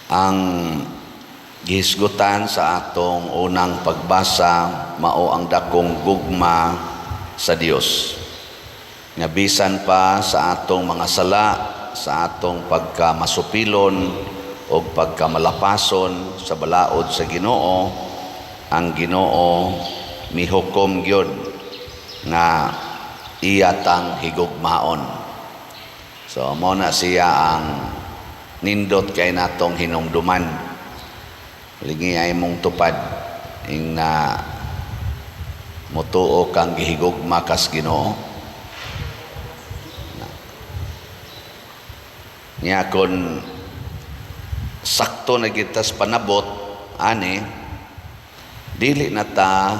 Ang gihisgutan sa atong unang pagbasa mao ang dakong gugma sa Dios. Nga bisan pa sa atong mga sala, sa atong pagkamasupilon o pagkamalapason sa balaod sa Ginoo, ang Ginoo mihukom gyud nga iyatang higugmaon. So mo na siya ang nindot kay natong hinumduman. Ligi ay mong tupad ing na mutuo kang gihigugma kas Ginoo. Niya kon sakto na gitas panabot ani dili na ta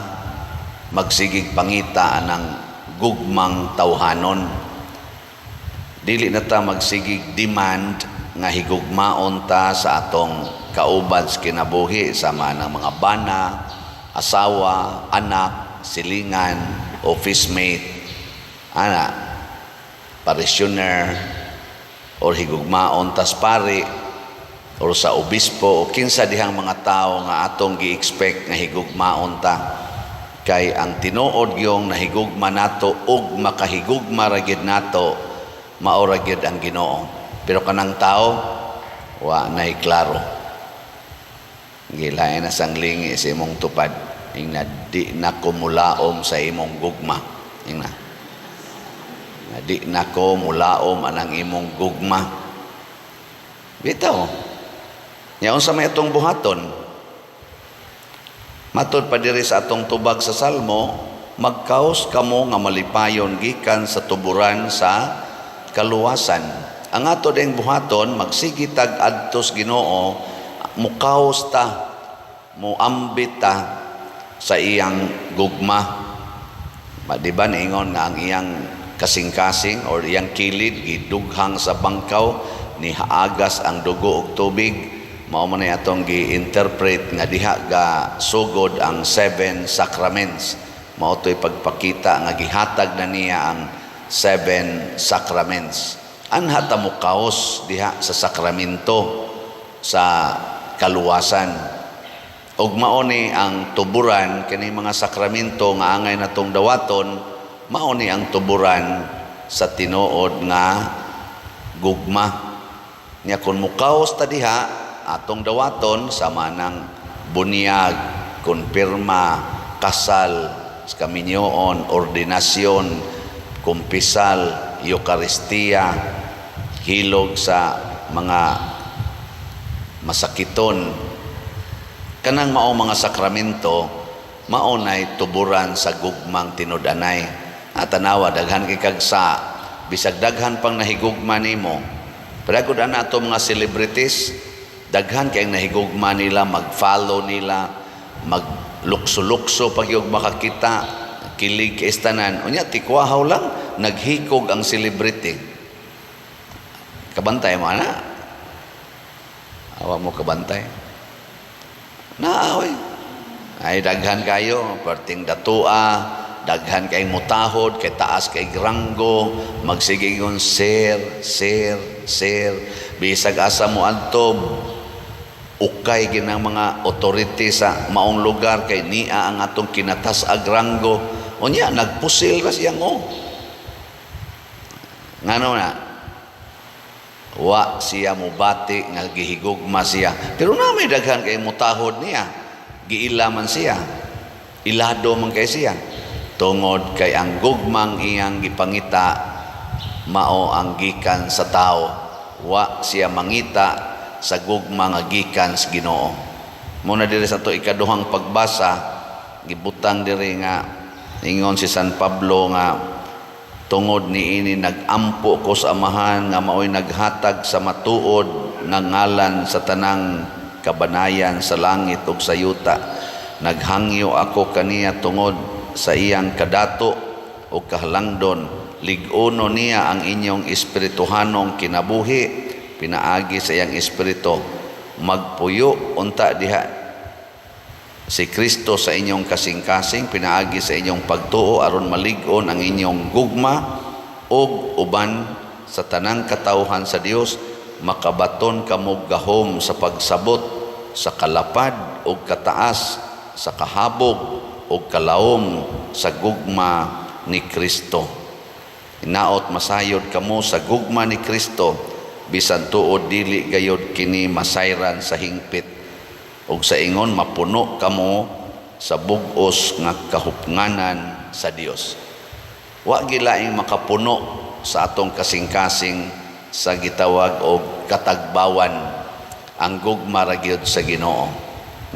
magsigig pangita anang gugmang tawhanon. Dili na ta magsigig demand nga higugmaon ta sa atong kauban sa kinabuhi sama ng mga bana, asawa, anak, silingan, office mate, parishioner, o higugmaon tas pari, o sa obispo, o kinsa dihang mga tao nga atong gi-expect nga higugmaon ta. Kay ang tinuod yung nahigugma nato ug makahigugma ra gyud nato mao ra gyud ang Ginoo. Pero kanang tao wa nay klaro. Gilain na sang lingi sa imong tupad ing na di na ko mulaom sa imong gugma. Ing na di na ko mulaom anang imong gugma. Bitaw. Nya unsa may atong buhaton? Matod pa diri sa atong tubag sa Salmo, magkaos kamo nga malipayon gikan sa tuburan sa kaluwasan. Ang ato ding buhaton magsigitag adtos Ginoo, mukaos ta, muambit ta sa iyang gugma. Madiban ingon nga ang iyang kasing-kasing or iyang kilid gidughang sa bangkaw ni haagas ang dugo ug tubig. Mao man ay atong gi-interpret nga diha ga sugod ang 7 sacraments. Mao to'y pagpakita nga gihatag na niya ang 7 sacraments. Anha ta mo kaos diha sa sakramento sa kaluwasan. Ug mao ni ang tuburan kini mga sakramento nga angay natong dawaton, mao ni ang tuburan sa tinuod nga gugma. Nya kun mukaos ta diha atong dawaton sama ng bunyag, konpirma, kasal, kaminyoon, ordinasyon, kumpisal, Eucharistia, hilog sa mga masakiton. Kanang mao mga sakramento, maunay tuburan sa gugmang tinud-anay. At tanawa, daghan kay kagsa, bisag daghan pang nahigugma nimo. Pero gud ana ato mga celebrities, daghan kay nahigugma nila, mag-follow nila, maglukso-lukso pag yung makakita, kilig kay istanan. Unya, tikwahaw lang, naghikog ang celebrity. Kabantay mo, ana? Awa mo kabantay. Naaoy. Ay, daghan kayo, perting datua, daghan kay mutahod, kay taas kay granggo, magsigingon, sir, bisag asa mo adto, ukay ginang mga authority sa maong lugar kay niya ang atong kinatas agranggo. O niya, nagpusil ka siyang ngano na, wa siya mubati nga gihigugma siya. Pero na may daghan kay mutahod niya, giilaman siya, ilado man kay siya. Tungod kay ang gugmang iyang gipangita, mao ang gikan sa tao. Wa siya mangita sa gugma nga gikan sa Ginoo. Muna diri sa to ikaduhang pagbasa, gibutang diri nga ingon si San Pablo nga tungod niini nagampo ko sa Amahan nga maoy naghatag sa matuod nga ngalan sa tanang kabanayan sa langit ug sa yuta. Naghangyo ako kaniya tungod sa iyang kadato o kahalangdon. Lig-uno niya ang inyong espirituhanong kinabuhi, pinaagi sa iyang espiritu. Magpuyo unta diha si Kristo sa inyong kasing-kasing, pinaagi sa inyong pagtuo aron malig-on ang inyong gugma ug uban sa tanang katawhan sa Dios makabaton kamo gahom sa pagsabot sa kalapad o kataas, sa kahabog o kalawom sa gugma ni Kristo. Hinaot masayod kamo sa gugma ni Kristo, bisan tuod dili gayod kini masayran sa hingpit, ug sa ingon mapuno kamo sa bug-os nga kahupnganan sa Dios. Wa gilaing makapuno sa atong kasing-kasing sa gitawag og katagbawan ang gugma ra gyud sa Ginoo.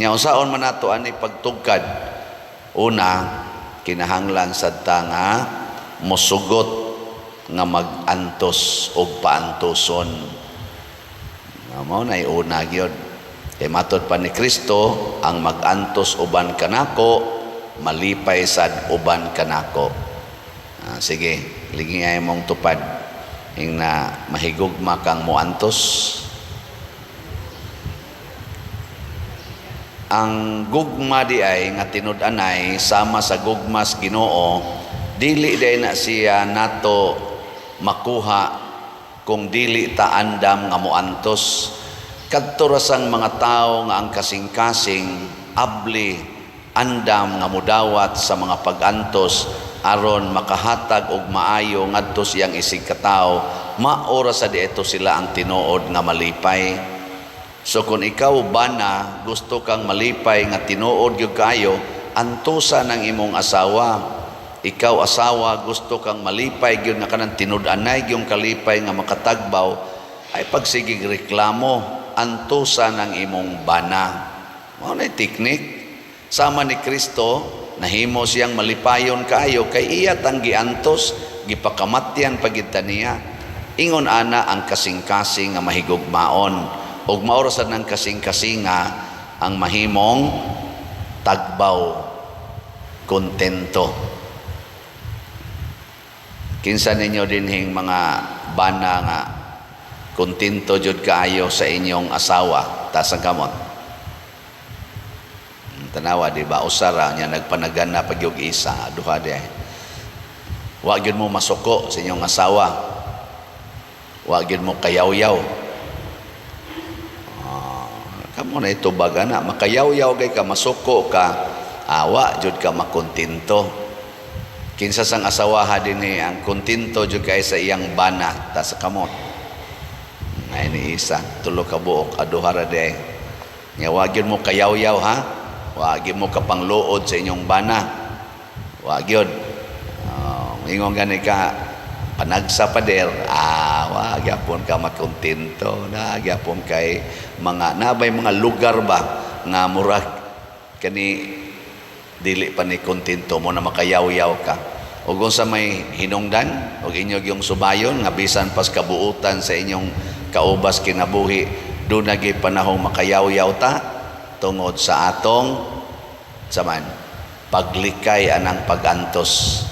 Nya unsaon man nato ani pagtugkad? Una, kinahanglan sadta nga mosugot nga mag-antos o paantoson. Mao nay una gyud. Kay matod pa ni Kristo, ang mag-antos uban kanako, malipay sad uban kanako. Sige, ligingay mong tupad. Ing na mahigugma kang moantos. Ang gugma di ay nga tinud-anay sama sa gugmas Ginoo, dili day na siya nato makuha kung dili ta andam nga moantos. Kadto rasang mga tao nga ang kasing-kasing abli andam nga mudawat sa mga pag-antos aron makahatag og maayo ngadto siyang isig katao, maora sa dieto sila ang tinuod nga malipay. So kung ikaw bana gusto kang malipay nga tinuod gyud kayo, antusa ng imong asawa. Ikaw asawa gusto kang malipay gyud nga kanang tinud-anay gyung kalipay nga makatagbaw, ay pagsigig reklamo, antusa ng imong bana. Mao na teknik. Sama ni Kristo, nahimo siyang malipayon kaayo kay iya tang giantos, gipakamatyan pagid niya. Ingon ana ang kasing-kasing nga mahigugmaon, ug maoras ng kasing-kasinga ang mahimong tagbaw, kontento. Kinsa ninyo dinhing mga bana nga kontento jud kaayo sa inyong asawa, tasang kamot. Tanawa di ba usara nya nagpanagana pag yung isa duha di ay. Wa gyud mo masuko sa inyong asawa. Wa gyud mo kayaw-yaw. Kamo na ito baga na makayaw-yaw kay ka masuko ka, awa jud ka makontento. Kinsa sang asawaha dinhi ang kontento jud kay sa iyang bana ta sa kamot. Ay ni isa tulo ka buok aduha ra di ay. Nya wa gyud mo kayaw-yaw ha. Wa gyud mo kapangluod sa inyong bana. Wa gyud. Ingon gani ka panagsa pader, wa gyapon ka makontento, na gyapon kay mga nabay mga lugar ba nga murag kani dili pa ni kontento mo na makayaw-yaw ka. Ug unsa may hinungdan ug inyo gyung subayon nga bisan pas kabuutan sa inyong kaubas kinabuhi, do na gyud panahong makayaw-yaw ta tungod sa atong saman paglikay anang pagantos.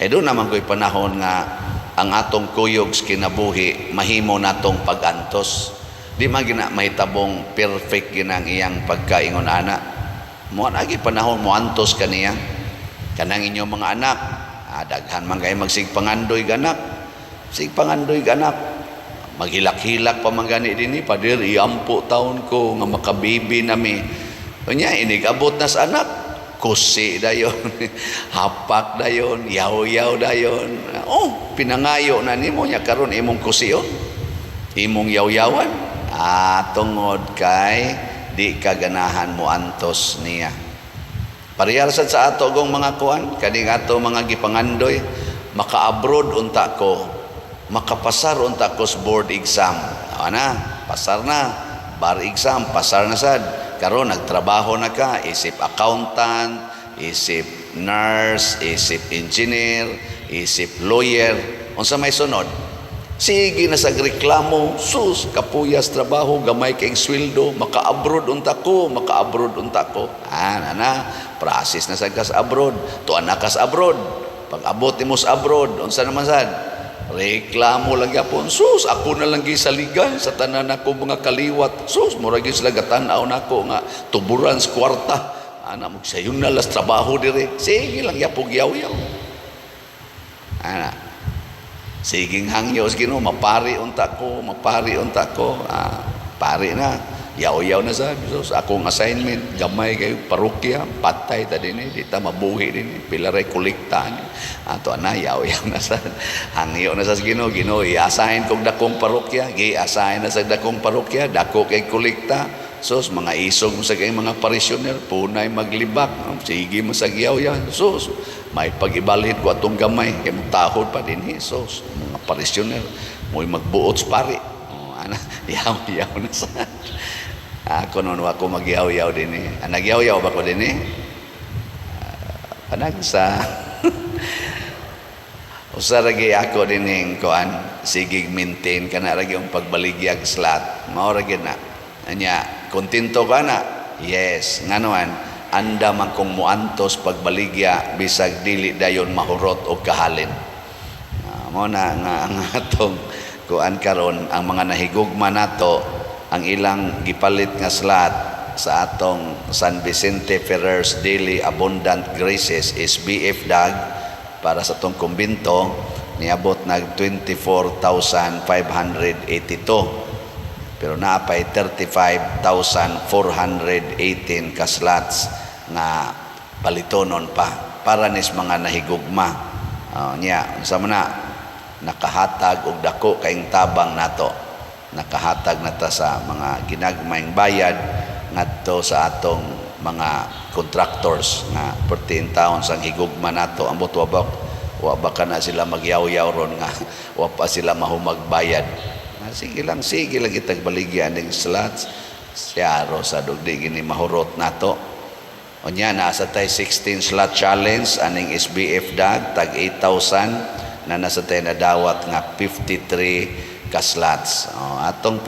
Doon naman ko'y panahon nga ang atong kuyog kinabuhi mahimo natong pagantos. Di man gina mahitabong perfect ginang iyang pagkaingon ana. Mo agi panahon mo antos kaniya. Kanang inyong mga anak, daghan man kay magsigpangandoy ganak. Sigpangandoy ganak. Maghilak-hilak pa man gani dinhi pader iampo taon ko nga makabibi nami. Unya inigabot na sa anak, kusi dayon, hapak dayon, yaw-yaw dayon. Pinangayo na nimo nya karon imong kusiyon, imong yaw-yawan. Tungod kay di kaganahan mo antos niya. Parehar sad sa ato gong mga kuan, kaning ato mga gipangandoy, maka-abroad unta ko, makapasar unta ko sa board exam. Pasar na, bar exam, pasar na sad. Karon nagtrabaho na ka, isip accountant, isip nurse, isip engineer, isip lawyer. Unsa may sunod? Sige na sa reklamo, sus, kapuyas trabaho, gamay kay sweldo, maka-abroad unta ko, maka-abroad unta ko. Process na sa kas abroad, tuan na kas abroad. Pag abot mo sa abroad, unsa naman sad? Reklamo lang yapon, sus, ako na lang gisaligan sa tanan ako mga kaliwat. Sus, murag yung sila gatanaw na ako nga tuburan sa kwarta. Magsayon na las trabaho dire. Sige lang yapog yaw-yaw. Siging hangyo sa Ginoo, mapari unta ko. Pari na. Yaw-yaw na sa so, akong assignment, gamay kayo, parokya, patay ta din di ta mabuhi din pilaray kolekta ato na yaw-yaw na sa hangyo na sa Ginoo. Ginoo, i-assign kog dakong parokya, gi-assign na sa dakong parokya, dako kay kolekta. Sus, mga isog mo sa kay mga parisyoner, punay maglibak, sige mo sa yaw-yaw. Sus, may pag-ibalhin ko atong gamay, kay magtahod pa din sus, mga parisyoner, mo'y magbuot sa pari. Yaw-yaw na sa ako noon ako magyaw-yaw din nagyaw-yaw ba ko din panag sa usaragi ako din kuan sigig maintain kana ragi ang pagbaligya slat mao ragi na anya kontento ka na yes nganoan anda man kong muantos pagbaligya bisag dili dayon mahurot o kahalin mao na nga ang atong kuan karon ang mga nahigugma nato ang ilang gipalit nga slot sa atong San Vicente Ferrer's Daily Abundant Graces is BF Dag para sa atong kumbinto niabot nag 24,582 pero naapay 35,418 ka slots nga palitonon pa para nis mga nahigugma niya sa mana nakahatag og dako kaing tabang nato nakahatag na ta sa mga ginagmayng bayad ngadto sa atong mga contractors nga pertin taon sang higugma nato ambot wa ba na sila magyaw-yaw ron nga wa pa sila mahumagbayad sige lang itag baligyan ning slots siya sa dugdi gini mahurot nato unya nasa tay 16 slot challenge aning SBF Dag tag 8,000 na nasa tay nadawat nga 53 ka slots atong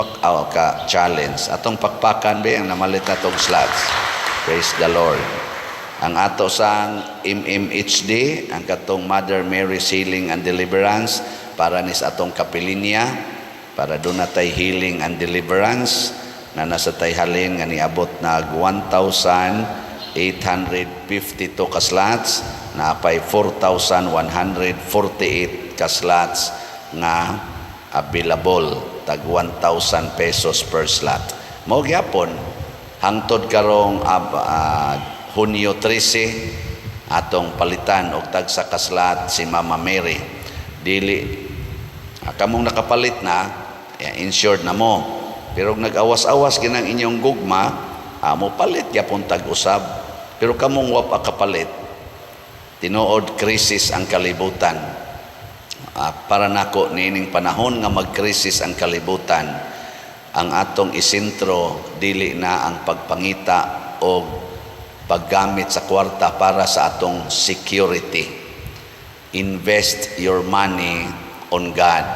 ka challenge atong pakpakan ba ang namalit natong slots praise the Lord ang ato sang MMHD ang katong Mother Mary Healing and Deliverance para nis atong kapilinya para doon natay healing and deliverance na nasa tay halin nga niabot na 1,852 ka slots na apay 4,148 ka slots nga available tag 1,000 pesos per slot. Mao gyapon hangtod karong Hunyo 13 atong palitan og tag sa kaslat si Mama Mary. Dili kamong nakapalit na insured na mo. Pero nag-awas-awas ginang inyong gugma, mo palit gyapon tag usab. Pero kamong wa pa kapalit. Tinuod krisis ang kalibutan. Para nako nining panahon nga magkrisis ang kalibutan ang atong isentro dili na ang pagpangita o paggamit sa kwarta para sa atong security. Invest your money on God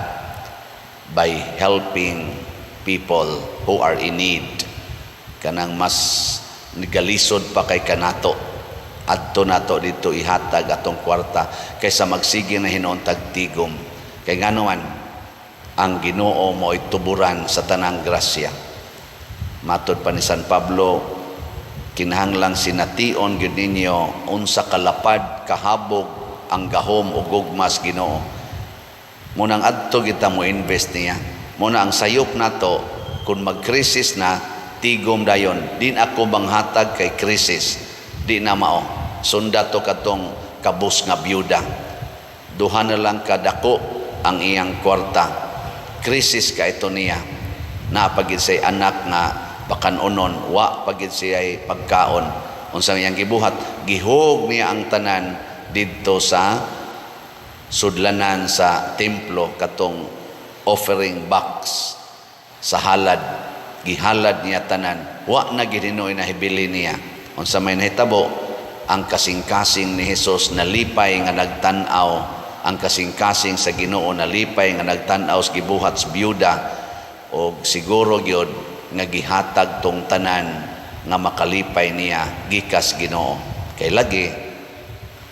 by helping people who are in need kanang mas nigalisod pa kay kanato adto nato dito ihatag atong kwarta kaysa magsige na hinuon tagtigom kay nganoan ang Ginoo mo ay tuburan sa tanang grasya. Matod pa ni San Pablo kinahanglang sination gyud ninyo unsa kalapad kahabog ang gahom o gugmas Ginoo munang adto kita mo invest niya muna ang sayop nato kung magkrisis na tigom dayon din ako banghatag kay krisis di na mao sunda to katong kabus nga byuda duha na lang kadako ang iyang kwarta krisis ka ito niya na pagid say anak nga bakanunon wa pagid siya pagkaon unsa iyang gibuhat gihog niya ang tanan didto sa sudlanan sa templo katong offering box sa halad gihalad niya tanan wa na gid Hinoy na hibili niya unsa may nahitabo ang kasing-kasing ni Hesus nalipay nga nagtan-aw ang kasing-kasing sa Ginoo nalipay nga nagtan-aw sa gibuhat sa byuda o siguro gyud nga gihatag tong tanan nga makalipay niya gikas Ginoo kay lagi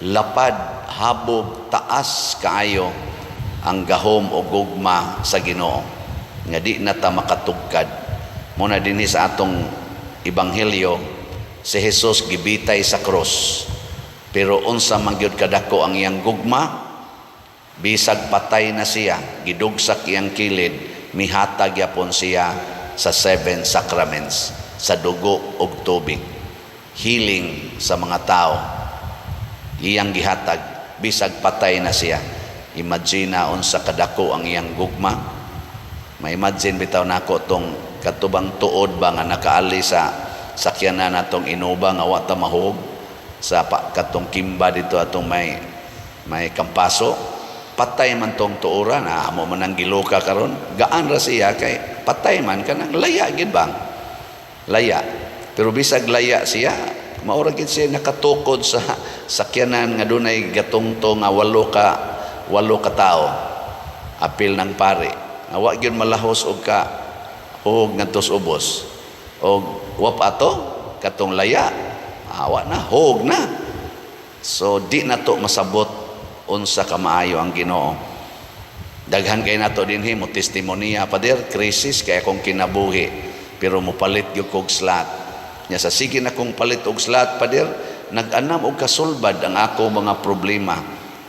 lapad habog taas kaayo ang gahom o gugma sa Ginoo nga di na ta makatugkad muna dinhi sa atong ebanghelyo si Jesus gibitay sa krus pero unsa man gyud kadako ang iyang gugma Bisag patay na siya, gidugsak iyang kilid, mihatag yapon siya sa 7 sacraments, sa dugo ug tubig. Healing sa mga tao. Iyang gihatag, bisag patay na siya. Imagine na unsa kadako ang iyang gugma. Ma-imagine bitaw nako tong katubang tuod ba nga nakaali sa sakyanan natong Innova nga wa ta mahug sa katong Kimba dito atong may kampaso. Patay man tong tuoran, amo man ang giloka karon, gaan ra siya kay patay man kanang laya gid bang laya. Pero bisag laya siya, maura gid siya nakatukod sa sakyanan nga dunay gatungtong nga walo ka tao, apil ng pare nga wa gyud malahos og ka og ngadtos ubos og wap ato katong laya, awa na hog na. So di na to masabot unsa ka maayo ang Ginoo. Daghan kay nato dinhi mo testimonya pader, krisis kay akong kinabuhi pero mopalit gyud kog slat. Nya sa sige na kong palit og slat pader, nag-anam og kasulbad ang ako mga problema.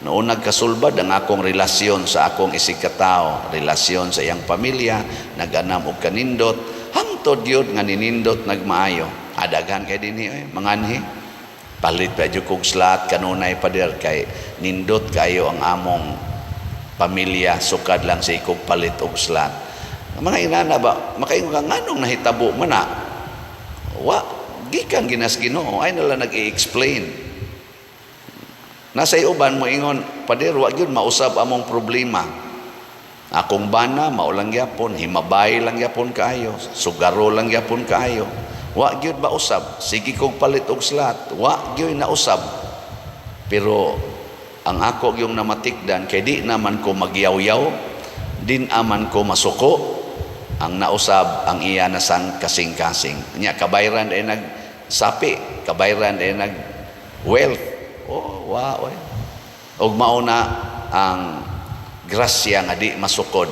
Noon nagkasulbad ang akong relasyon sa akong isig katao, relasyon sa iyang pamilya, nag-anam og kanindot, hangtod yun nga ninindot nagmaayo. Daghan kay dinhi manganhi. Palit pa jud kog slat kanunay pader kay nindot kayo ang among pamilya, sukad lang sa ikog palit og slat. Mga inana ba makaingon ka nganong nahitabo man na? Wa gikan ginas Ginoo ay nala nag-i-explain. Nasa uban mo ingon pader wa gyud mausab among problema. Akong bana maulang gyapon, himabay lang gyapon kaayo, sugaro lang gyapon kaayo. Wa gyud ba usab, sige kog palit og slat, wa gyud na usab. Pero ang ako yung namatikdan kay di naman ko magyaw-yaw, din aman ko masuko. Ang nausab ang iya na sang kasing-kasing. Nya kabayran ay nagsapi, kabayran ay nag wealth. Oh, wow. Og mauna ang grasya nga di masukod.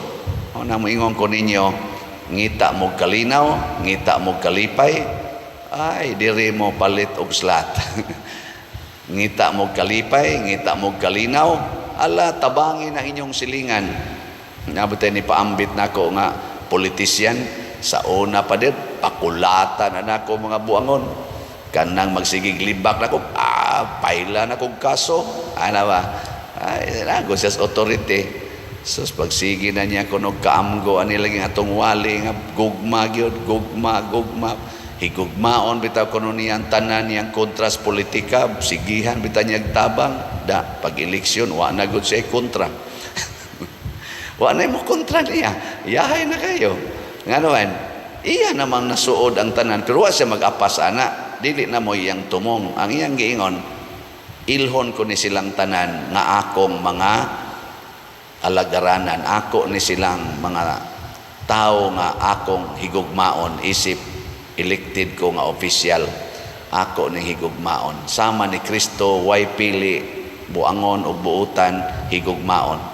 Una mo ingon ko ninyo, ngita mo kalinaw, ngita mo kalipay, ay diri mo palit og slat. Ngita mo kalipay, ngita mo kalinaw, ala tabangin ang inyong silingan. Nabutay ni paambit nako nga politisyan sa una pa din, pakulatan na nako mga buangon. Kanang magsigig libak nako, paila na kong kaso. Ano ba? Ay, nago sa authority. So pagsigi na niya kuno kaamgo ani lagi atong wali nga gugma gyud, gugma higugmaon bitaw kuno niyang tanan niyang kontras politika, sigihan bitaw niya tabang da pag eleksyon wa na gud siya kontra. Wa na mo kontra niya, yahay na kayo nganuan iya namang nasuod ang tanan pero wa siya mag-apas ana, dili na mo iyang tumong. Ang iyang giingon, ilhon ko ni silang tanan nga akong mga alagaranan, ako ni silang mga tao nga akong higugmaon, isip elected ko nga official, ako ni higugmaon. Sama ni Kristo, way pili, buangon o buutan, higugmaon.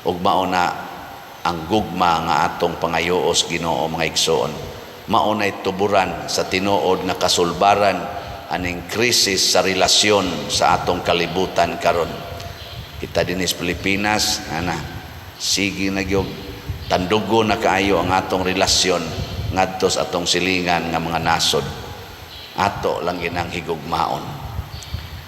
Ugmaon na ang gugma nga atong pangayoos Ginoo mga igsoon. Maunay tuburan sa tinuod nga kasulbaran aning krisis sa relasyon sa atong kalibutan karon. Kita dinis Pilipinas, sige na gyud tandugo na kaayo ang atong relasyon ngadto sa atong silingan nga mga nasod. Ato lang ginang higugmaon.